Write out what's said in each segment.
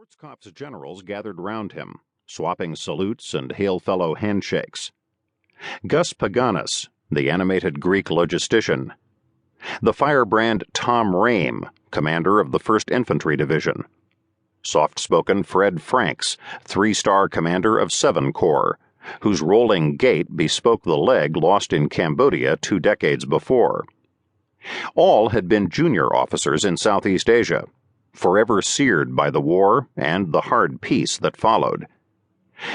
Schwarzkopf's generals gathered round him, swapping salutes and hail-fellow handshakes. Gus Paganus, the animated Greek logistician. The firebrand Tom Rame, commander of the 1st Infantry Division. Soft-spoken Fred Franks, 3-star commander of 7 Corps, whose rolling gait bespoke the leg lost in Cambodia 2 decades before. All had been junior officers in Southeast Asia, forever seared by the war and the hard peace that followed.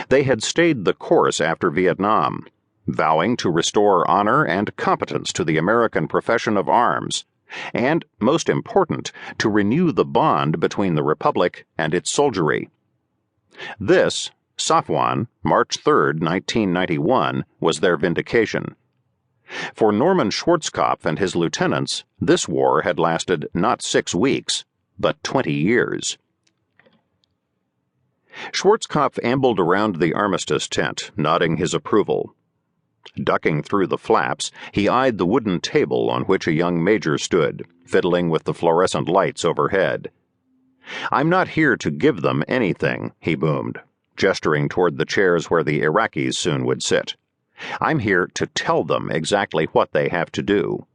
They had stayed the course after Vietnam, vowing to restore honor and competence to the American profession of arms, and, most important, to renew the bond between the Republic and its soldiery. This, Safwan, March 3, 1991, was their vindication. For Norman Schwarzkopf and his lieutenants, this war had lasted not 6 weeks, but 20 years. Schwarzkopf ambled around the armistice tent, nodding his approval. Ducking through the flaps, he eyed the wooden table on which a young major stood, fiddling with the fluorescent lights overhead. "I'm not here to give them anything," he boomed, gesturing toward the chairs where the Iraqis soon would sit. "I'm here to tell them exactly what they have to do."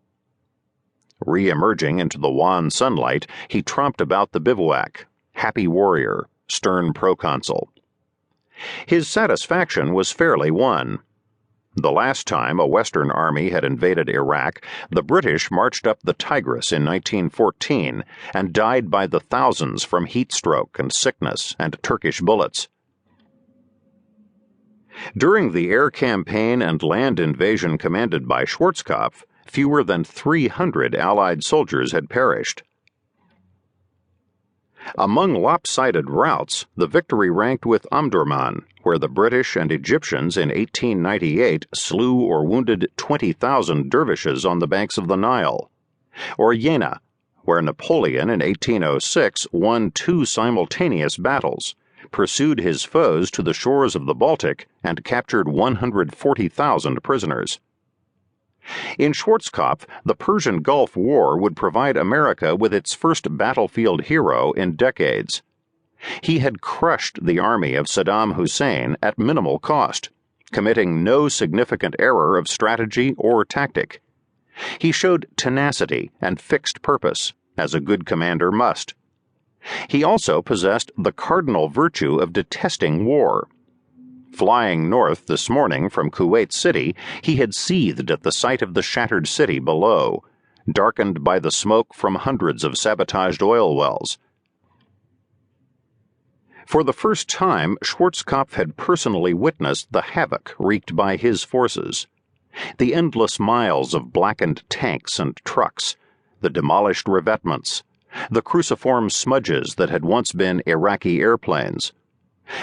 Re-emerging into the wan sunlight, he tromped about the bivouac, happy warrior, stern proconsul. His satisfaction was fairly won. The last time a Western army had invaded Iraq, the British marched up the Tigris in 1914 and died by the thousands from heat stroke and sickness and Turkish bullets. During the air campaign and land invasion commanded by Schwarzkopf, fewer than 300 Allied soldiers had perished. Among lopsided routes, the victory ranked with Omdurman, where the British and Egyptians in 1898 slew or wounded 20,000 dervishes on the banks of the Nile, or Jena, where Napoleon in 1806 won 2 simultaneous battles, pursued his foes to the shores of the Baltic, and captured 140,000 prisoners. In Schwarzkopf, the Persian Gulf War would provide America with its first battlefield hero in decades. He had crushed the army of Saddam Hussein at minimal cost, committing no significant error of strategy or tactic. He showed tenacity and fixed purpose, as a good commander must. He also possessed the cardinal virtue of detesting war. Flying north this morning from Kuwait City, he had seethed at the sight of the shattered city below, darkened by the smoke from hundreds of sabotaged oil wells. For the first time, Schwarzkopf had personally witnessed the havoc wreaked by his forces. The endless miles of blackened tanks and trucks, the demolished revetments, the cruciform smudges that had once been Iraqi airplanes.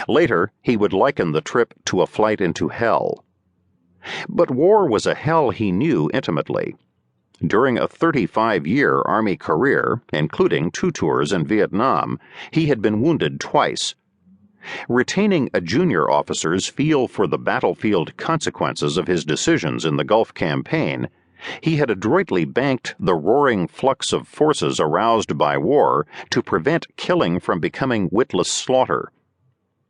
Later, he would liken the trip to a flight into hell. But war was a hell he knew intimately. During a 35-year Army career, including 2 tours in Vietnam, he had been wounded twice. Retaining a junior officer's feel for the battlefield consequences of his decisions in the Gulf campaign, he had adroitly banked the roaring flux of forces aroused by war to prevent killing from becoming witless slaughter.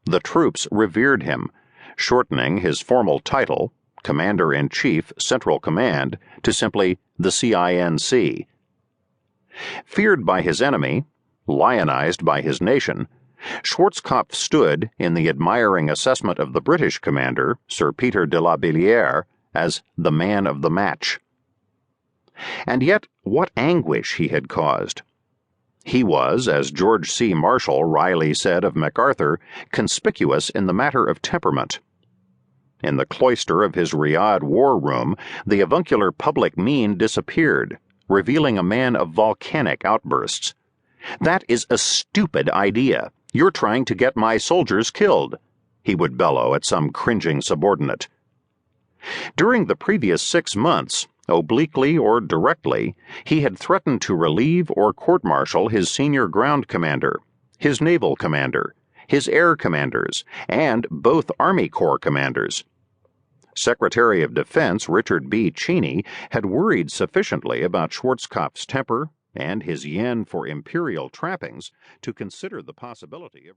The troops revered him, shortening his formal title, Commander-in-Chief, Central Command, to simply the CINC. Feared by his enemy, lionized by his nation, Schwarzkopf stood, in the admiring assessment of the British commander, Sir Peter de la Billière, as the man of the match. And yet, what anguish he had caused! He was, as George C. Marshall wryly said of MacArthur, conspicuous in the matter of temperament. In the cloister of his Riyadh war room, the avuncular public mien disappeared, revealing a man of volcanic outbursts. "That is a stupid idea. You're trying to get my soldiers killed," he would bellow at some cringing subordinate. During the previous 6 months, obliquely or directly, he had threatened to relieve or court-martial his senior ground commander, his naval commander, his air commanders, and both Army Corps commanders. Secretary of Defense Richard B. Cheney had worried sufficiently about Schwarzkopf's temper and his yen for imperial trappings to consider the possibility of